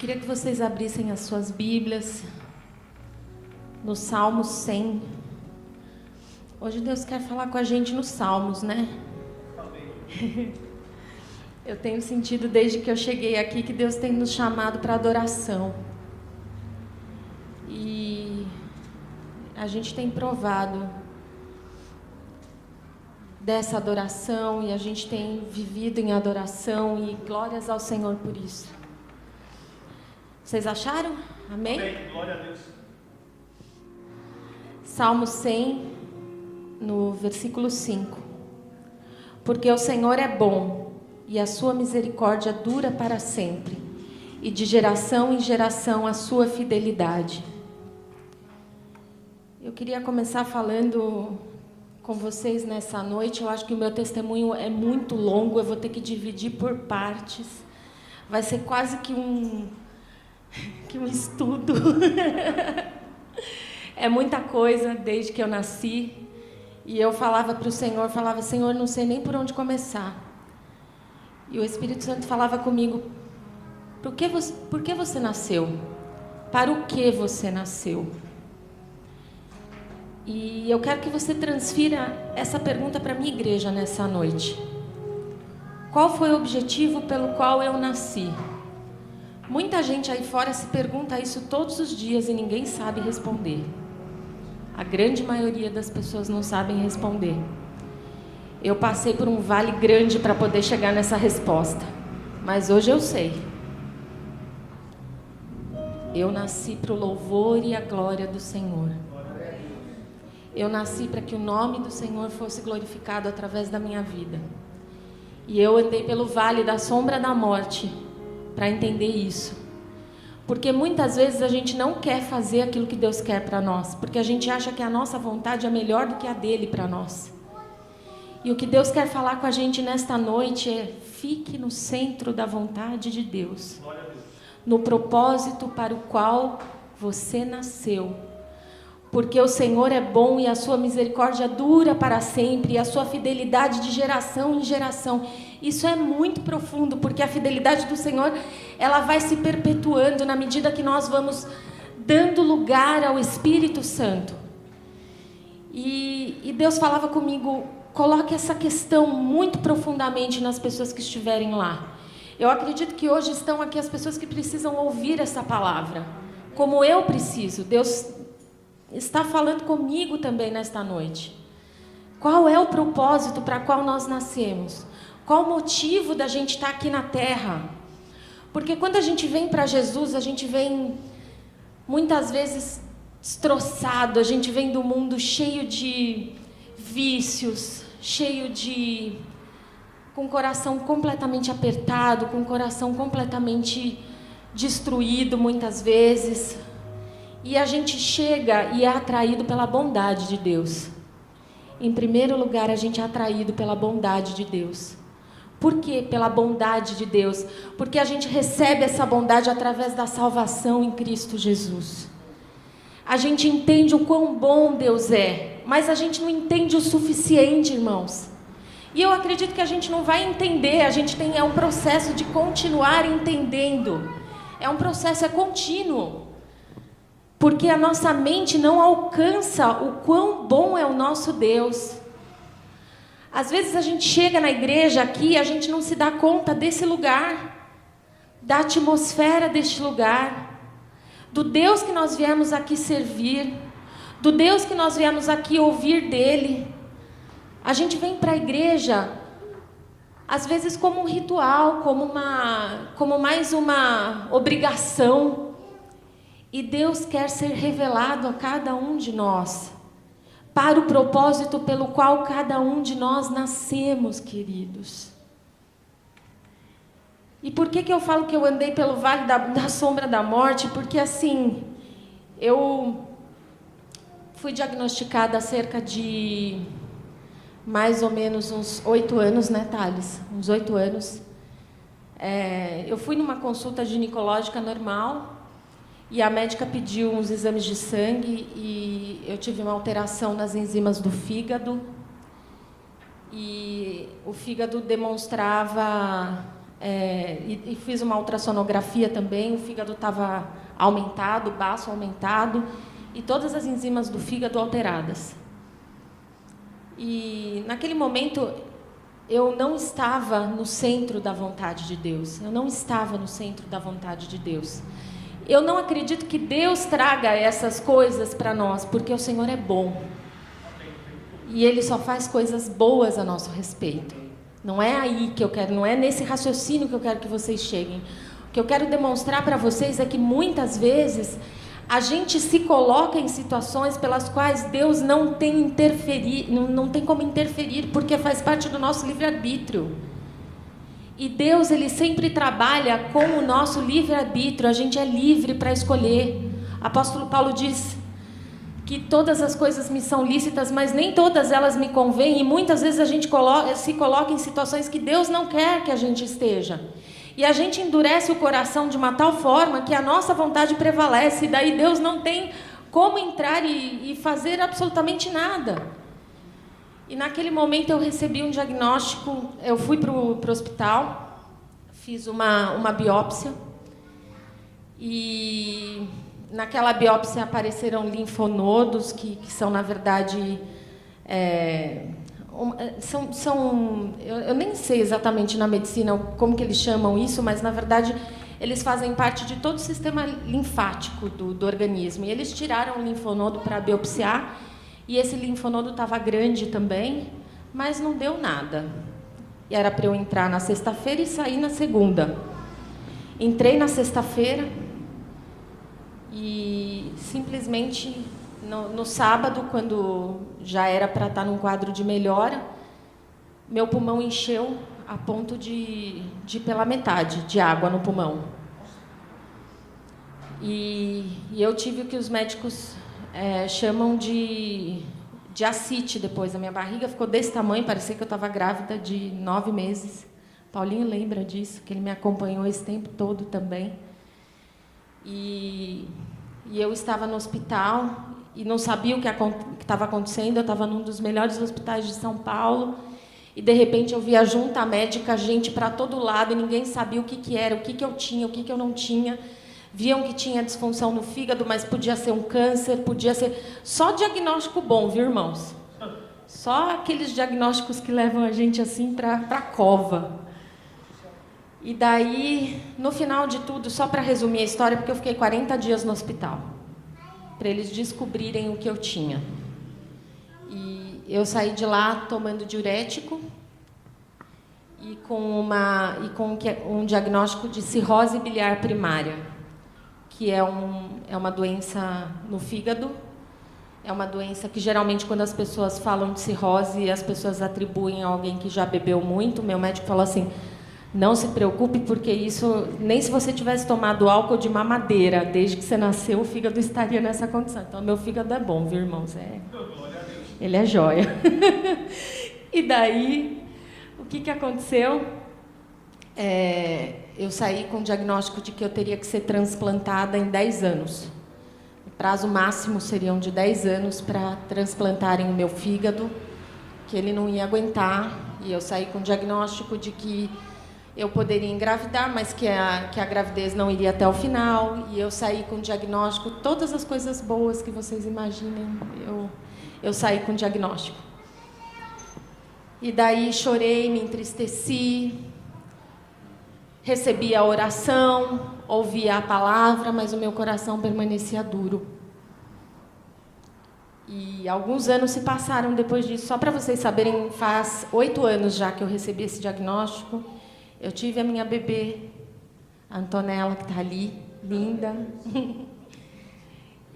Queria que vocês abrissem as suas Bíblias no Salmo 100. Hoje Deus quer falar com a gente nos Salmos, né? Amém. Eu tenho sentido desde que eu cheguei aqui que Deus tem nos chamado para adoração. E a gente tem provado dessa adoração e a gente tem vivido em adoração e glórias ao Senhor por isso. Vocês acharam? Amém? Amém. Glória a Deus. Salmo 100, no versículo 5. Porque o Senhor é bom e a sua misericórdia dura para sempre, e de geração em geração a sua fidelidade. Eu queria começar falando com vocês nessa noite. Eu acho que o meu testemunho é muito longo, eu vou ter que dividir por partes. Vai ser quase que um estudo. É muita coisa desde que eu nasci. E eu falava para o Senhor, Senhor, não sei nem por onde começar. E o Espírito Santo falava comigo, por que você nasceu? Para o que você nasceu? E eu quero que você transfira essa pergunta para a minha igreja nessa noite. Qual foi o objetivo pelo qual eu nasci? Muita gente aí fora se pergunta isso todos os dias e ninguém sabe responder. A grande maioria das pessoas não sabem responder. Eu passei por um vale grande para poder chegar nessa resposta, mas hoje eu sei. Eu nasci para o louvor e a glória do Senhor. Eu nasci para que o nome do Senhor fosse glorificado através da minha vida. E eu andei pelo vale da sombra da morte para entender isso. Porque muitas vezes a gente não quer fazer aquilo que Deus quer para nós, porque a gente acha que a nossa vontade é melhor do que a dele para nós. E o que Deus quer falar com a gente nesta noite é: fique no centro da vontade de Deus, no propósito para o qual você nasceu. Porque o Senhor é bom e a sua misericórdia dura para sempre, e a sua fidelidade de geração em geração. Isso é muito profundo, porque a fidelidade do Senhor, ela vai se perpetuando na medida que nós vamos dando lugar ao Espírito Santo. E Deus falava comigo, coloque essa questão muito profundamente nas pessoas que estiverem lá. Eu acredito que hoje estão aqui as pessoas que precisam ouvir essa palavra, como eu preciso. Deus está falando comigo também nesta noite. Qual é o propósito para qual nós nascemos? Qual o motivo da gente estar aqui na terra? Porque quando a gente vem para Jesus, a gente vem muitas vezes destroçado, a gente vem do mundo cheio de vícios, com o coração completamente apertado, com o coração completamente destruído muitas vezes. E a gente chega e é atraído pela bondade de Deus. Em primeiro lugar, a gente é atraído pela bondade de Deus. Por quê? Pela bondade de Deus. Porque a gente recebe essa bondade através da salvação em Cristo Jesus. A gente entende o quão bom Deus é, mas a gente não entende o suficiente, irmãos. E eu acredito que a gente não vai entender, é um processo de continuar entendendo. É um processo, é contínuo. Porque a nossa mente não alcança o quão bom é o nosso Deus. Às vezes a gente chega na igreja aqui e a gente não se dá conta desse lugar, da atmosfera deste lugar, do Deus que nós viemos aqui servir, do Deus que nós viemos aqui ouvir dele. A gente vem para a igreja, às vezes como um ritual, como mais uma obrigação. E Deus quer ser revelado a cada um de nós, para o propósito pelo qual cada um de nós nascemos, queridos. E por que eu falo que eu andei pelo vale da sombra da morte? Porque assim, eu fui diagnosticada há cerca de mais ou menos uns 8 anos, né, Thales? Uns 8 anos. Eu fui numa consulta ginecológica normal. E a médica pediu uns exames de sangue e eu tive uma alteração nas enzimas do fígado. E o fígado demonstrava e fiz uma ultrassonografia também, o fígado estava aumentado, o baço aumentado, e todas as enzimas do fígado alteradas. E naquele momento eu não estava no centro da vontade de Deus. Eu não estava no centro da vontade de Deus. Eu não acredito que Deus traga essas coisas para nós, porque o Senhor é bom. E Ele só faz coisas boas a nosso respeito. Não é aí que eu quero, não é nesse raciocínio que eu quero que vocês cheguem. O que eu quero demonstrar para vocês é que muitas vezes a gente se coloca em situações pelas quais Deus não tem como interferir, porque faz parte do nosso livre-arbítrio. E Deus, Ele sempre trabalha com o nosso livre-arbítrio, a gente é livre para escolher. Apóstolo Paulo diz que todas as coisas me são lícitas, mas nem todas elas me convêm, e muitas vezes a gente se coloca em situações que Deus não quer que a gente esteja. E a gente endurece o coração de uma tal forma que a nossa vontade prevalece, e daí Deus não tem como entrar e fazer absolutamente nada. E naquele momento eu recebi um diagnóstico, eu fui para o hospital, fiz uma biópsia, e naquela biópsia apareceram linfonodos, que são, na verdade, eu nem sei exatamente na medicina como que eles chamam isso, mas, na verdade, eles fazem parte de todo o sistema linfático do organismo. E eles tiraram o linfonodo para biopsiar, e esse linfonodo estava grande também, mas não deu nada. E era para eu entrar na sexta-feira e sair na segunda. Entrei na sexta-feira e simplesmente no sábado, quando já era para estar num quadro de melhora, meu pulmão encheu a ponto de ir pela metade de água no pulmão. E eu tive o que os médicos chamam de ascite depois. A minha barriga ficou desse tamanho, parecia que eu estava grávida de 9 meses. Paulinho lembra disso, que ele me acompanhou esse tempo todo também. E eu estava no hospital e não sabia o que estava acontecendo. Eu estava num dos melhores hospitais de São Paulo e, de repente, eu via junta médica, gente para todo lado, e ninguém sabia o que era, o que eu tinha, o que eu não tinha. Viam que tinha disfunção no fígado, mas podia ser um câncer, podia ser... Só diagnóstico bom, viu, irmãos? Só aqueles diagnósticos que levam a gente assim para a cova. E daí, no final de tudo, só para resumir a história, porque eu fiquei 40 dias no hospital, para eles descobrirem o que eu tinha. E eu saí de lá tomando diurético e com um diagnóstico de cirrose biliar primária, que é uma doença no fígado. É uma doença que, geralmente, quando as pessoas falam de cirrose, as pessoas atribuem a alguém que já bebeu muito. Meu médico falou assim: não se preocupe, porque isso, nem se você tivesse tomado álcool de mamadeira, desde que você nasceu, o fígado estaria nessa condição. Então, meu fígado é bom, viu, irmãos? Ele é joia. E daí, o que aconteceu? Eu saí com o diagnóstico de que eu teria que ser transplantada em 10 anos. O prazo máximo seriam de 10 anos para transplantarem o meu fígado, que ele não ia aguentar. E eu saí com o diagnóstico de que eu poderia engravidar, mas que a gravidez não iria até o final. E eu saí com o diagnóstico, todas as coisas boas que vocês imaginem, eu saí com o diagnóstico. E daí chorei, me entristeci, recebi a oração, ouvia a palavra, mas o meu coração permanecia duro. E alguns anos se passaram depois disso. Só para vocês saberem, faz 8 anos já que eu recebi esse diagnóstico. Eu tive a minha bebê, a Antonella, que está ali, linda.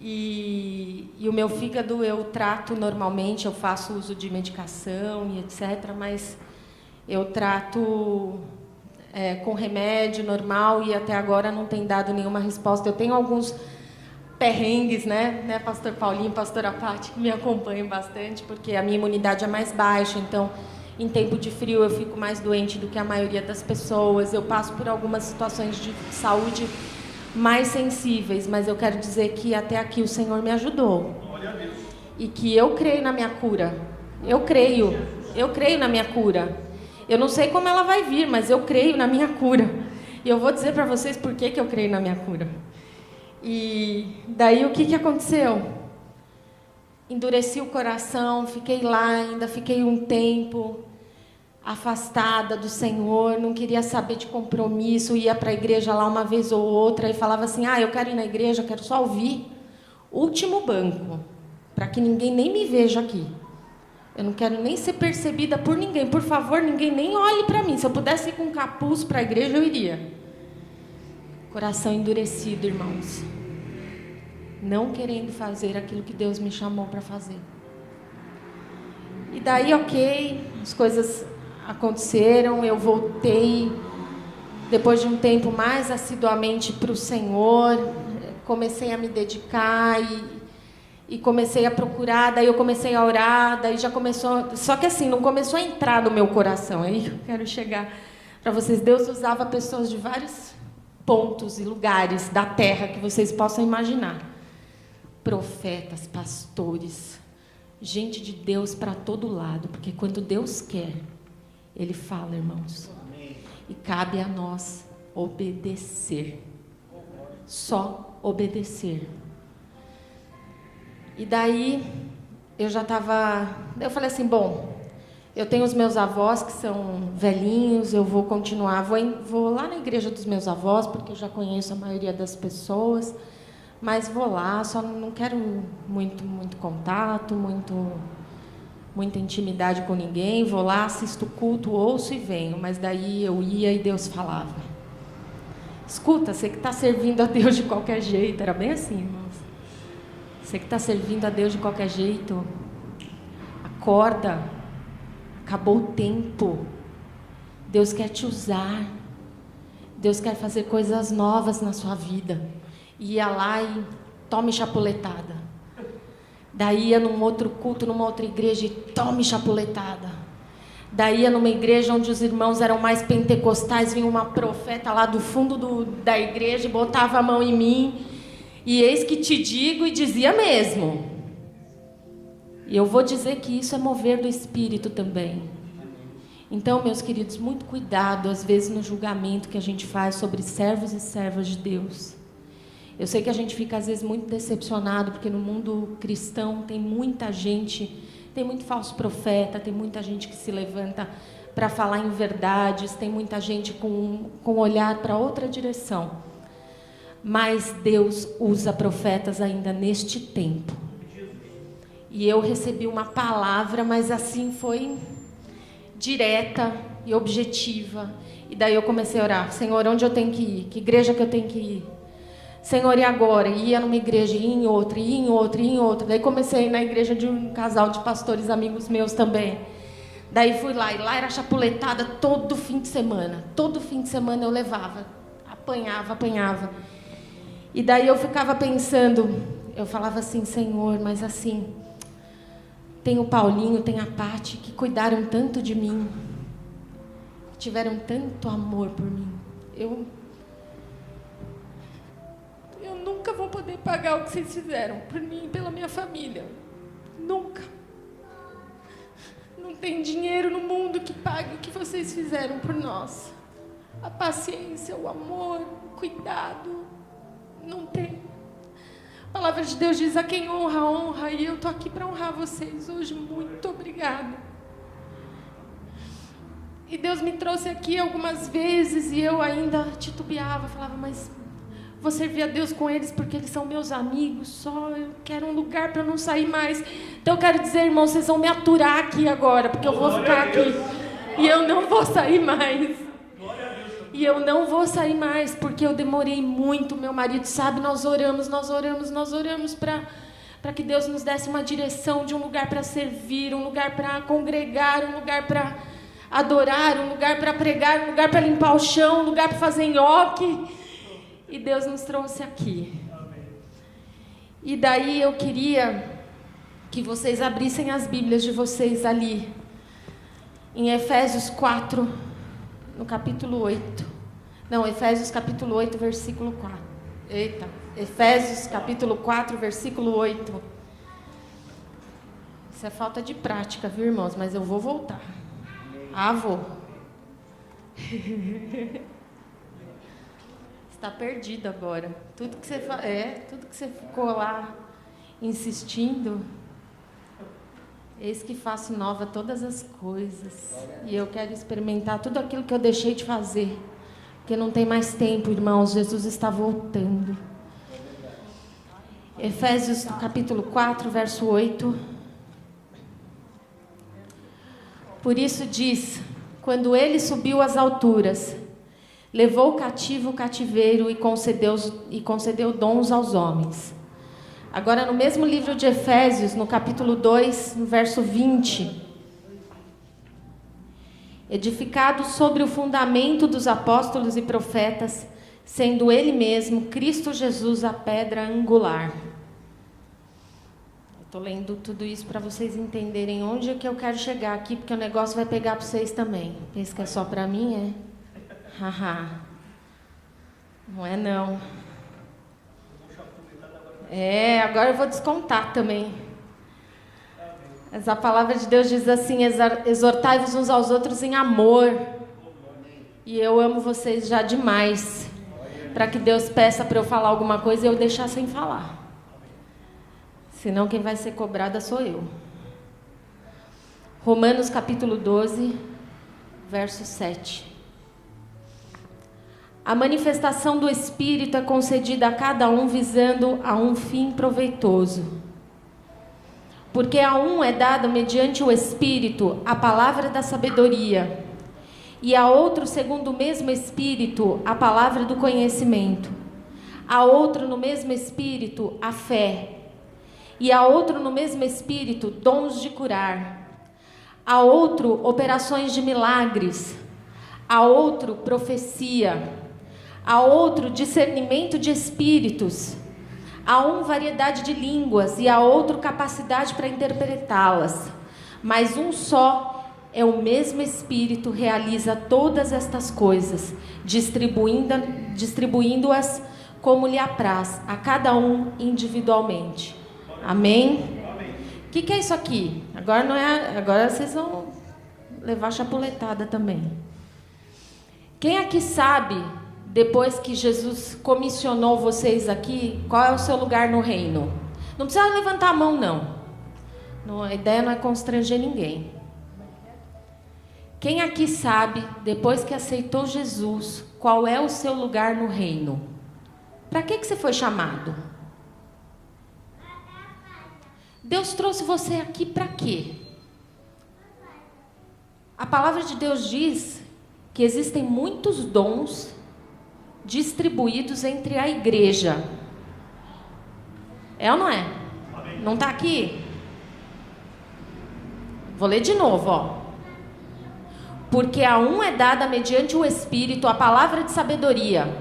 E o meu fígado eu trato normalmente, eu faço uso de medicação e etc., mas eu trato com remédio normal e até agora não tem dado nenhuma resposta. Eu tenho alguns perrengues, né, pastor Paulinho, pastora Paty, que me acompanham bastante, porque a minha imunidade é mais baixa, então, em tempo de frio, eu fico mais doente do que a maioria das pessoas. Eu passo por algumas situações de saúde mais sensíveis, mas eu quero dizer que até aqui o Senhor me ajudou. E que eu creio na minha cura. Eu creio na minha cura. Eu não sei como ela vai vir, mas eu creio na minha cura. E eu vou dizer para vocês por que eu creio na minha cura. E daí o que aconteceu? Endureci o coração, fiquei lá ainda, fiquei um tempo afastada do Senhor, não queria saber de compromisso, ia para a igreja lá uma vez ou outra e falava assim, eu quero ir na igreja, quero só ouvir último banco, para que ninguém nem me veja aqui. Eu não quero nem ser percebida por ninguém, por favor, ninguém nem olhe para mim. Se eu pudesse ir com um capuz para a igreja, eu iria. Coração endurecido, irmãos. Não querendo fazer aquilo que Deus me chamou para fazer. E daí, ok, as coisas aconteceram, eu voltei, depois de um tempo mais assiduamente para o Senhor, comecei a me dedicar e comecei a procurar, daí eu comecei a orar, daí já começou, só que assim, não começou a entrar no meu coração, aí eu quero chegar para vocês. Deus usava pessoas de vários pontos e lugares da terra que vocês possam imaginar. Profetas, pastores, gente de Deus para todo lado, porque quando Deus quer, Ele fala, irmãos. Amém. E cabe a nós obedecer. Só obedecer. E daí, eu falei assim, bom, eu tenho os meus avós que são velhinhos, eu vou continuar, vou lá na igreja dos meus avós, porque eu já conheço a maioria das pessoas, mas vou lá, só não quero muito contato, muita intimidade com ninguém, vou lá, assisto o culto, ouço e venho. Mas daí eu ia e Deus falava, escuta, você que está servindo a Deus de qualquer jeito, era bem assim, irmãos, você que está servindo a Deus de qualquer jeito, acorda, acabou o tempo, Deus quer te usar, Deus quer fazer coisas novas na sua vida. Ia lá e tome chapuletada. Daí ia num outro culto, numa outra igreja e tome chapuletada. Daí ia numa igreja onde os irmãos eram mais pentecostais, vinha uma profeta lá do fundo da igreja e botava a mão em mim. E eis que te digo, e dizia mesmo. E eu vou dizer que isso é mover do Espírito também. Então, meus queridos, muito cuidado, às vezes, no julgamento que a gente faz sobre servos e servas de Deus. Eu sei que a gente fica, às vezes, muito decepcionado, porque no mundo cristão tem muita gente, tem muito falso profeta, tem muita gente que se levanta para falar em verdades, tem muita gente com olhar para outra direção. Mas Deus usa profetas ainda neste tempo. E eu recebi uma palavra, mas assim foi direta e objetiva. E daí eu comecei a orar, Senhor, onde eu tenho que ir? Que igreja que eu tenho que ir? Senhor, e agora? E ia numa igreja, ia em outra, ia em outra, ia em outra. Daí comecei a ir na igreja de um casal de pastores amigos meus também. Daí fui lá, e lá era chapuletada todo fim de semana. Todo fim de semana eu levava, apanhava. E daí eu ficava pensando, eu falava assim, Senhor, mas assim, tem o Paulinho, tem a Pati, que cuidaram tanto de mim, que tiveram tanto amor por mim. Eu nunca vou poder pagar o que vocês fizeram por mim e pela minha família. Nunca. Não tem dinheiro no mundo que pague o que vocês fizeram por nós. A paciência, o amor, o cuidado. Não tem. A palavra de Deus diz, a quem honra, honra. E eu estou aqui para honrar vocês hoje. Muito obrigada. E Deus me trouxe aqui algumas vezes e eu ainda titubeava. Falava, mas vou servir a Deus com eles porque eles são meus amigos só. Eu quero um lugar para não sair mais. Então eu quero dizer, irmãos, vocês vão me aturar aqui agora, porque eu vou ficar aqui e eu não vou sair mais. E eu não vou sair mais, porque eu demorei muito. Meu marido sabe, nós oramos para que Deus nos desse uma direção de um lugar para servir, um lugar para congregar, um lugar para adorar, um lugar para pregar, um lugar para limpar o chão, um lugar para fazer nhoque. E Deus nos trouxe aqui. E daí eu queria que vocês abrissem as Bíblias de vocês ali, em Efésios 4, no capítulo 8. Não, Efésios capítulo 8, versículo 4. Eita, Efésios capítulo 4, versículo 8. Isso é falta de prática, viu, irmãos? Mas eu vou voltar. Vou. Está perdido agora. Tudo que você ficou lá insistindo, eis que faço nova todas as coisas. E eu quero experimentar tudo aquilo que eu deixei de fazer. Porque não tem mais tempo, irmãos. Jesus está voltando. Efésios capítulo 4, verso 8. Por isso diz: quando ele subiu às alturas, levou cativo o cativeiro e concedeu dons aos homens. Agora, no mesmo livro de Efésios, no capítulo 2, no verso 20. Edificado sobre o fundamento dos apóstolos e profetas, sendo ele mesmo, Cristo Jesus, a pedra angular. Estou lendo tudo isso para vocês entenderem onde é que eu quero chegar aqui, porque o negócio vai pegar para vocês também. Pensa que é só para mim, é? Haha. Não é não. Agora eu vou descontar também. Mas a palavra de Deus diz assim: exortai-vos uns aos outros em amor. E eu amo vocês já demais para que Deus peça para eu falar alguma coisa e eu deixar sem falar. Senão quem vai ser cobrada sou eu. Romanos capítulo 12, verso 7. A manifestação do Espírito é concedida a cada um visando a um fim proveitoso. Porque a um é dada mediante o Espírito a palavra da sabedoria, e a outro, segundo o mesmo Espírito, a palavra do conhecimento. A outro, no mesmo Espírito, a fé. E a outro, no mesmo Espírito, dons de curar. A outro, operações de milagres. A outro, profecia. A outro, discernimento de espíritos. A um, variedade de línguas, e a outro, capacidade para interpretá-las. Mas um só é o mesmo Espírito, realiza todas estas coisas, distribuindo-as como lhe apraz, a cada um individualmente. Amém? O que é isso aqui? Agora vocês vão levar chapuletada também. Quem aqui sabe, depois que Jesus comissionou vocês aqui, qual é o seu lugar no reino? Não precisa levantar a mão, não. A ideia não é constranger ninguém. Quem aqui sabe, depois que aceitou Jesus, qual é o seu lugar no reino? Para que você foi chamado? Deus trouxe você aqui para quê? A palavra de Deus diz que existem muitos dons distribuídos entre a igreja. É ou não é? Não está aqui? Vou ler de novo, ó. Porque a um é dada mediante o Espírito a palavra de sabedoria,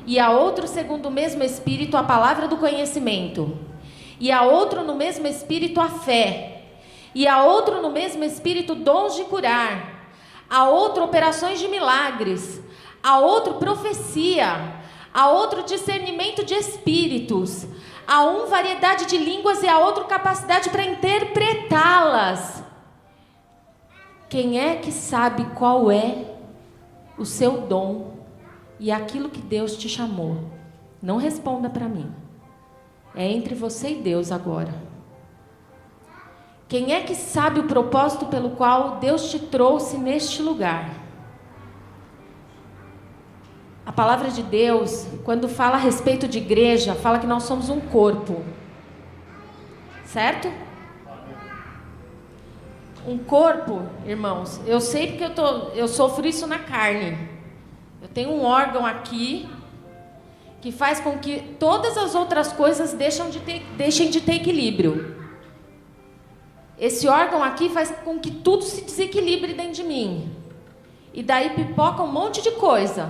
e a outro, segundo o mesmo Espírito, a palavra do conhecimento, e a outro, no mesmo Espírito, a fé, e a outro, no mesmo Espírito, dons de curar, a outro, operações de milagres, a outro, profecia, a outro, discernimento de espíritos, a um, variedade de línguas, e a outro, capacidade para interpretá-las. Quem é que sabe qual é o seu dom e aquilo que Deus te chamou? Não responda para mim. É entre você e Deus agora. Quem é que sabe o propósito pelo qual Deus te trouxe neste lugar? A palavra de Deus, quando fala a respeito de igreja, fala que nós somos um corpo. Certo? Um corpo, irmãos, eu sei porque eu sofro isso na carne. Eu tenho um órgão aqui que faz com que todas as outras coisas deixem de ter equilíbrio. Esse órgão aqui faz com que tudo se desequilibre dentro de mim. E daí pipoca um monte de coisa.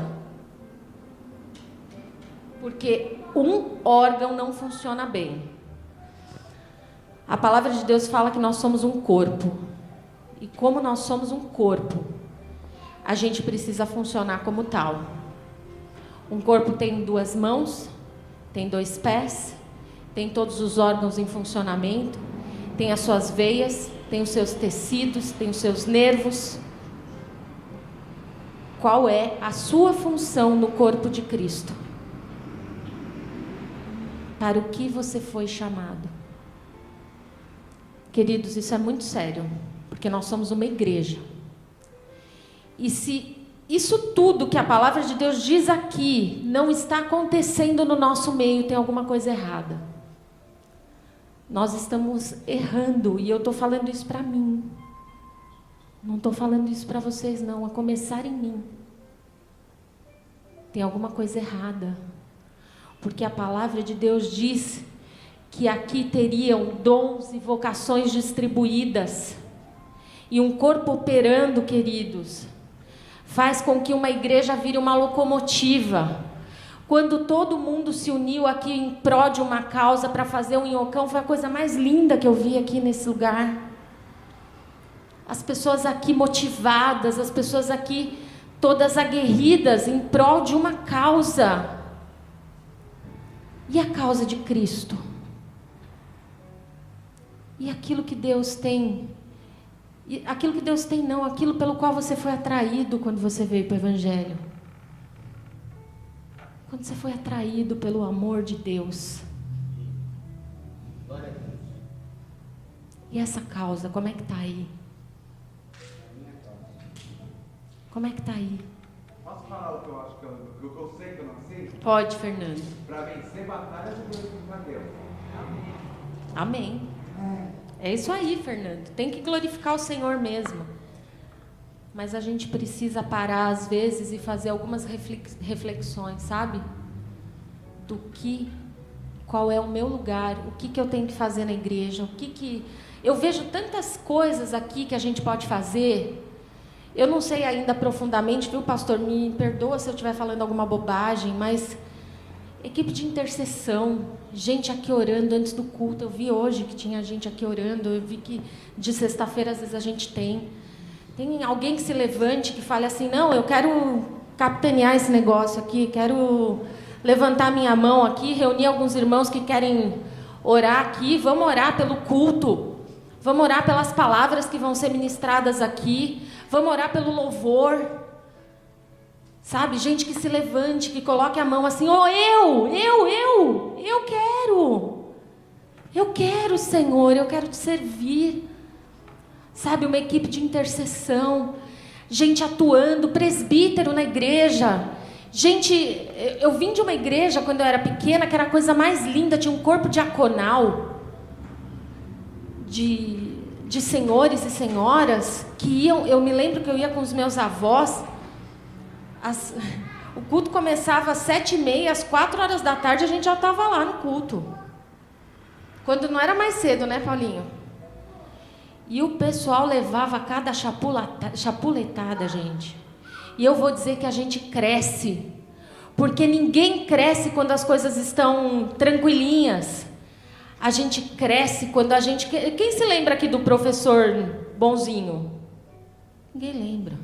Porque um órgão não funciona bem. A palavra de Deus fala que nós somos um corpo. E como nós somos um corpo, a gente precisa funcionar como tal. Um corpo tem 2 mãos, tem 2 pés, tem todos os órgãos em funcionamento, tem as suas veias, tem os seus tecidos, tem os seus nervos. qual é a sua função no corpo de Cristo. Para o que você foi chamado. Queridos, isso é muito sério, porque nós somos uma igreja. E se isso tudo que a palavra de Deus diz aqui não está acontecendo no nosso meio, tem alguma coisa errada. Nós estamos errando, e eu estou falando isso para mim. Não estou falando isso para vocês, não, a começar em mim. Tem alguma coisa errada. Porque a palavra de Deus diz que aqui teriam dons e vocações distribuídas. E um corpo operando, queridos, faz com que uma igreja vire uma locomotiva. Quando todo mundo se uniu aqui em prol de uma causa para fazer um inhocão, foi a coisa mais linda que eu vi aqui nesse lugar. As pessoas aqui motivadas, as pessoas aqui todas aguerridas em prol de uma causa. E a causa de Cristo? E aquilo que Deus tem? E aquilo que Deus tem não, aquilo pelo qual você foi atraído quando você veio para o Evangelho. Quando você foi atraído pelo amor de Deus. E essa causa, como é que está aí? Como é que está aí? Posso falar o que eu acho que eu sei que eu não sei? Pode, Fernando. Para vencer batalhas de Deus com Deus. Amém. É isso aí, Fernando. Tem que glorificar o Senhor mesmo. Mas a gente precisa parar às vezes e fazer algumas reflexões, sabe? Qual é o meu lugar, o que eu tenho que fazer na igreja, eu vejo tantas coisas aqui que a gente pode fazer. Eu não sei ainda profundamente, viu, pastor? Me perdoa se eu estiver falando alguma bobagem, mas equipe de intercessão, gente aqui orando antes do culto. Eu vi hoje que tinha gente aqui orando, eu vi que de sexta-feira às vezes a gente tem alguém que se levante, que fale assim, não, eu quero capitanear esse negócio aqui, quero levantar minha mão aqui, reunir alguns irmãos que querem orar aqui, vamos orar pelo culto, vamos orar pelas palavras que vão ser ministradas aqui, vamos orar pelo louvor, sabe? Gente que se levante, que coloque a mão assim, eu quero, Senhor, eu quero te servir, sabe? Uma equipe de intercessão, gente atuando, presbítero na igreja, gente, eu vim de uma igreja quando eu era pequena, que era a coisa mais linda, tinha um corpo diaconal, de senhores e senhoras que iam, eu me lembro que eu ia com os meus avós, o culto começava às 7h30, às 4h da tarde a gente já estava lá no culto, quando não era mais cedo, né, Paulinho? E o pessoal levava cada chapuletada, gente, e eu vou dizer que a gente cresce, porque ninguém cresce quando as coisas estão tranquilinhas. A gente cresce quando a gente... Quem se lembra aqui do professor bonzinho? Ninguém lembra.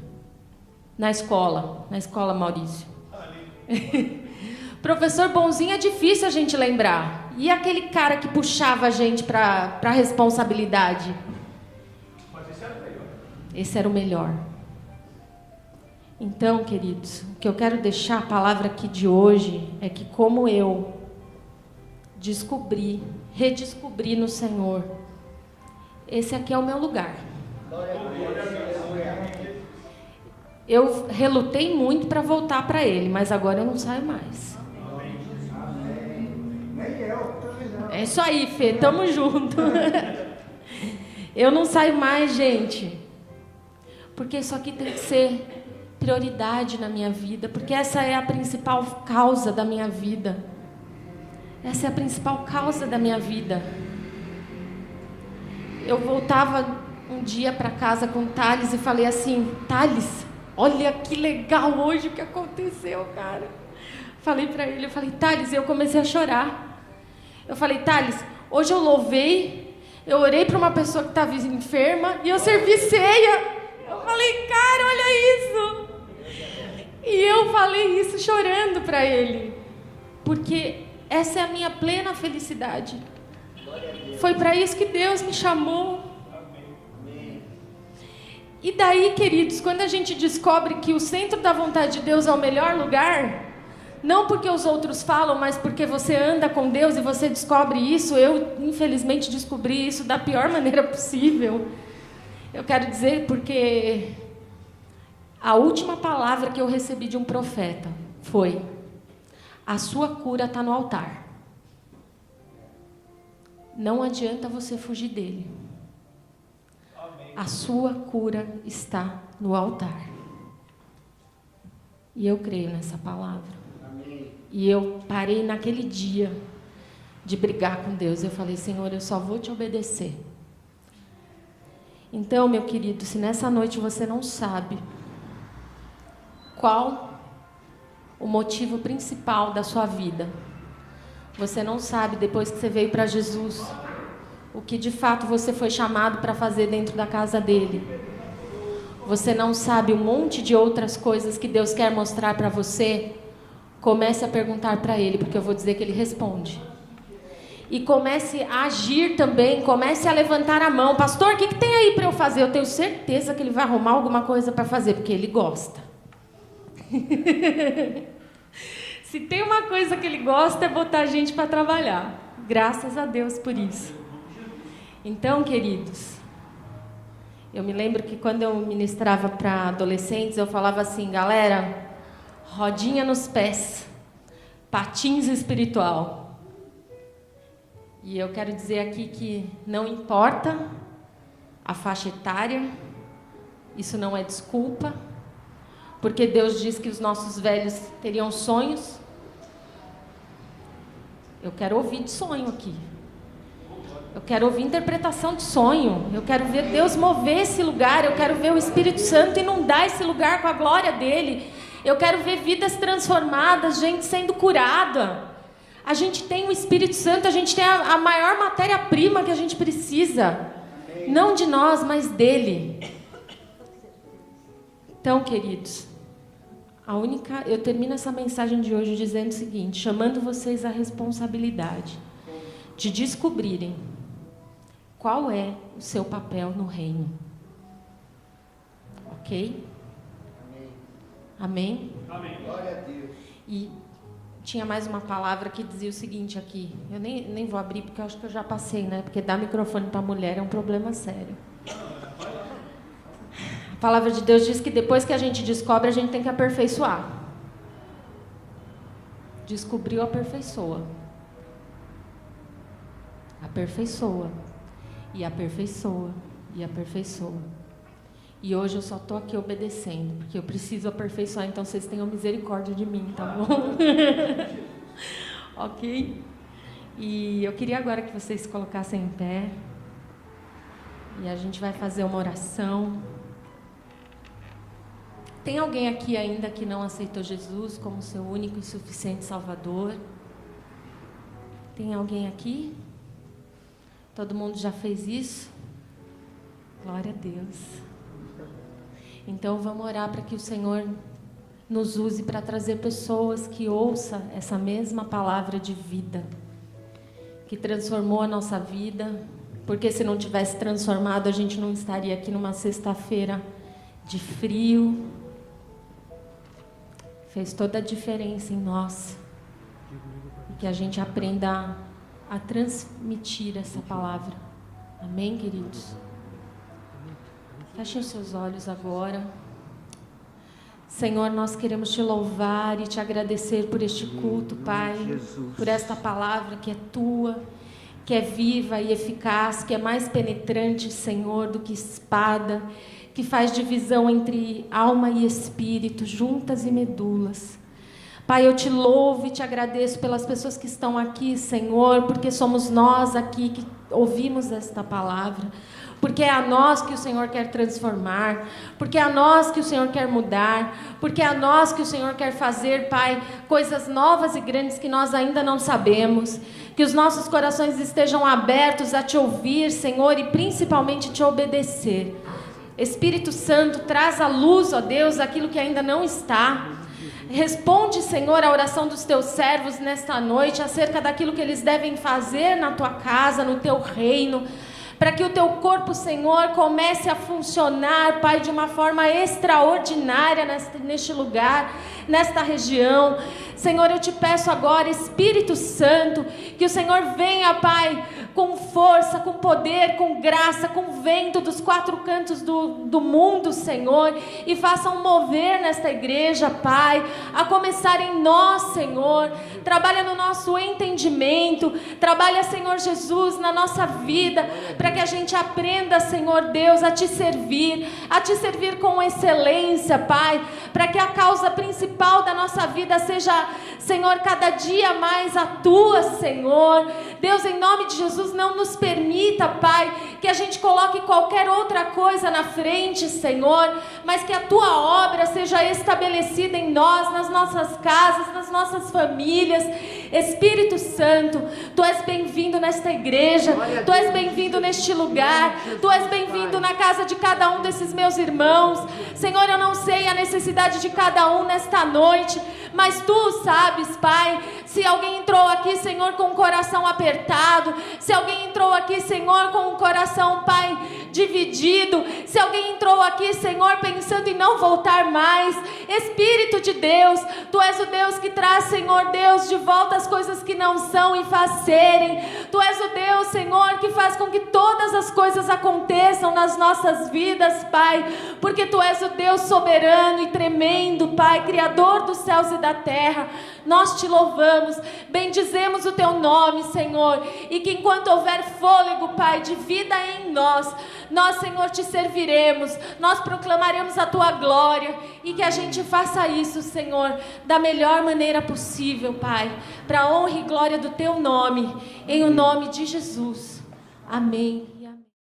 Na escola, Maurício. Professor bonzinho é difícil a gente lembrar. E aquele cara que puxava a gente para a responsabilidade? Mas esse era o melhor. Esse era o melhor. Então, queridos, o que eu quero deixar a palavra aqui de hoje é que, como eu redescobri no Senhor, esse aqui é o meu lugar. Eu relutei muito para voltar para Ele, mas agora eu não saio mais. É isso aí, Fê, tamo junto. Eu não saio mais, gente, porque isso aqui tem que ser prioridade na minha vida, porque essa é a principal causa da minha vida. Essa é a principal causa da minha vida. Eu voltava um dia para casa com o Thales e falei assim, Thales, olha que legal hoje o que aconteceu, cara. Falei para ele, Thales, eu comecei a chorar. Eu falei, Thales, hoje eu louvei, eu orei para uma pessoa que estava enferma e eu servi ceia. Eu falei, cara, olha isso. E eu falei isso chorando para ele, porque essa é a minha plena felicidade. Foi para isso que Deus me chamou. E daí, queridos, quando a gente descobre que o centro da vontade de Deus é o melhor lugar, não porque os outros falam, mas porque você anda com Deus e você descobre isso. Eu, infelizmente, descobri isso da pior maneira possível. Eu quero dizer porque a última palavra que eu recebi de um profeta foi: a sua cura está no altar. Não adianta você fugir dele. A sua cura está no altar. E eu creio nessa palavra. Amém. E eu parei naquele dia de brigar com Deus. Eu falei: Senhor, eu só vou te obedecer. Então, meu querido, se nessa noite você não sabe qual o motivo principal da sua vida, você não sabe, depois que você veio para Jesus, o que de fato você foi chamado para fazer dentro da casa dele. Você não sabe um monte de outras coisas que Deus quer mostrar para você. Comece a perguntar para ele, porque eu vou dizer que ele responde. E comece a agir também, comece a levantar a mão. Pastor, o que tem aí para eu fazer? Eu tenho certeza que ele vai arrumar alguma coisa para fazer, porque ele gosta. Se tem uma coisa que ele gosta, é botar a gente para trabalhar. Graças a Deus por isso. Então, queridos, eu me lembro que quando eu ministrava para adolescentes, eu falava assim: galera, rodinha nos pés, patins espiritual. E eu quero dizer aqui que não importa a faixa etária, isso não é desculpa, porque Deus diz que os nossos velhos teriam sonhos. Eu quero ouvir de sonho aqui. Eu quero ouvir interpretação de sonho. Eu quero ver Deus mover esse lugar. Eu quero ver o Espírito Santo inundar esse lugar com a glória dele. Eu quero ver vidas transformadas, gente sendo curada. A gente tem o Espírito Santo, a gente tem a maior matéria-prima que a gente precisa. Não de nós, mas dele. Então, queridos, eu termino essa mensagem de hoje dizendo o seguinte: chamando vocês à responsabilidade de descobrirem qual é o seu papel no reino. Ok? Amém? Amém? Glória a Deus. E tinha mais uma palavra que dizia o seguinte aqui. Eu nem vou abrir porque eu acho que eu já passei, né? Porque dar microfone para a mulher é um problema sério. A palavra de Deus diz que depois que a gente descobre, a gente tem que aperfeiçoar. Descobriu, aperfeiçoa. Aperfeiçoa. E aperfeiçoa. E aperfeiçoa. E hoje eu só estou aqui obedecendo, porque eu preciso aperfeiçoar, então vocês tenham misericórdia de mim, tá bom? Ok? E eu queria agora que vocês se colocassem em pé. E a gente vai fazer uma oração. Tem alguém aqui ainda que não aceitou Jesus como seu único e suficiente Salvador? Tem alguém aqui? Todo mundo já fez isso? Glória a Deus. Então vamos orar para que o Senhor nos use para trazer pessoas que ouçam essa mesma palavra de vida, que transformou a nossa vida, porque se não tivesse transformado, a gente não estaria aqui numa sexta-feira de frio. Fez toda a diferença em nós. E que a gente aprenda a transmitir essa palavra. Amém, queridos? Fechem os seus olhos agora. Senhor, nós queremos te louvar e te agradecer por este culto, Pai. Por esta palavra que é tua, que é viva e eficaz, que é mais penetrante, Senhor, do que espada, que faz divisão entre alma e espírito, juntas e medulas. Pai, eu te louvo e te agradeço pelas pessoas que estão aqui, Senhor, porque somos nós aqui que ouvimos esta palavra. Porque é a nós que o Senhor quer transformar, porque é a nós que o Senhor quer mudar, porque é a nós que o Senhor quer fazer, Pai, coisas novas e grandes que nós ainda não sabemos. Que os nossos corações estejam abertos a te ouvir, Senhor, e principalmente te obedecer. Espírito Santo, traz à luz, ó Deus, aquilo que ainda não está. Responde, Senhor, a oração dos teus servos nesta noite acerca daquilo que eles devem fazer na tua casa, no teu reino, para que o teu corpo, Senhor, comece a funcionar, Pai, de uma forma extraordinária neste lugar, nesta região. Senhor, eu te peço agora, Espírito Santo, que o Senhor venha, Pai, com força, com poder, com graça, com vento dos quatro cantos do mundo, Senhor, e faça um mover nesta igreja, Pai, a começar em nós, Senhor. Trabalha no nosso entendimento, trabalha, Senhor Jesus, na nossa vida, para que a gente aprenda, Senhor Deus, a te servir com excelência, Pai, para que a causa principal da nossa vida seja, Senhor, cada dia mais a tua, Senhor. Deus, em nome de Jesus, não nos permita, Pai, que a gente coloque qualquer outra coisa na frente, Senhor, mas que a tua obra seja estabelecida em nós, nas nossas casas, nas nossas famílias. Espírito Santo, tu és bem-vindo nesta igreja, tu és bem-vindo neste lugar, tu és bem-vindo na casa de cada um desses meus irmãos. Senhor, eu não sei a necessidade de cada um nesta noite, mas tu sabes, Pai. Se alguém entrou aqui, Senhor, com o coração apertado, se alguém entrou aqui, Senhor, com o coração, Pai, dividido, se alguém entrou aqui, Senhor, pensando em não voltar mais, Espírito de Deus, tu és o Deus que traz, Senhor Deus, de volta as coisas que não são e faz serem. Tu és o Deus, Senhor, que faz com que todas as coisas aconteçam nas nossas vidas, Pai, porque tu és o Deus soberano e tremendo, Pai, Criador dos céus e da terra. Nós te louvamos, bendizemos o teu nome, Senhor, e que enquanto houver fôlego, Pai, de vida em nós, Senhor, te serviremos, nós proclamaremos a tua glória, e que a gente faça isso, Senhor, da melhor maneira possível, Pai, para a honra e glória do teu nome, em o nome de Jesus. Amém.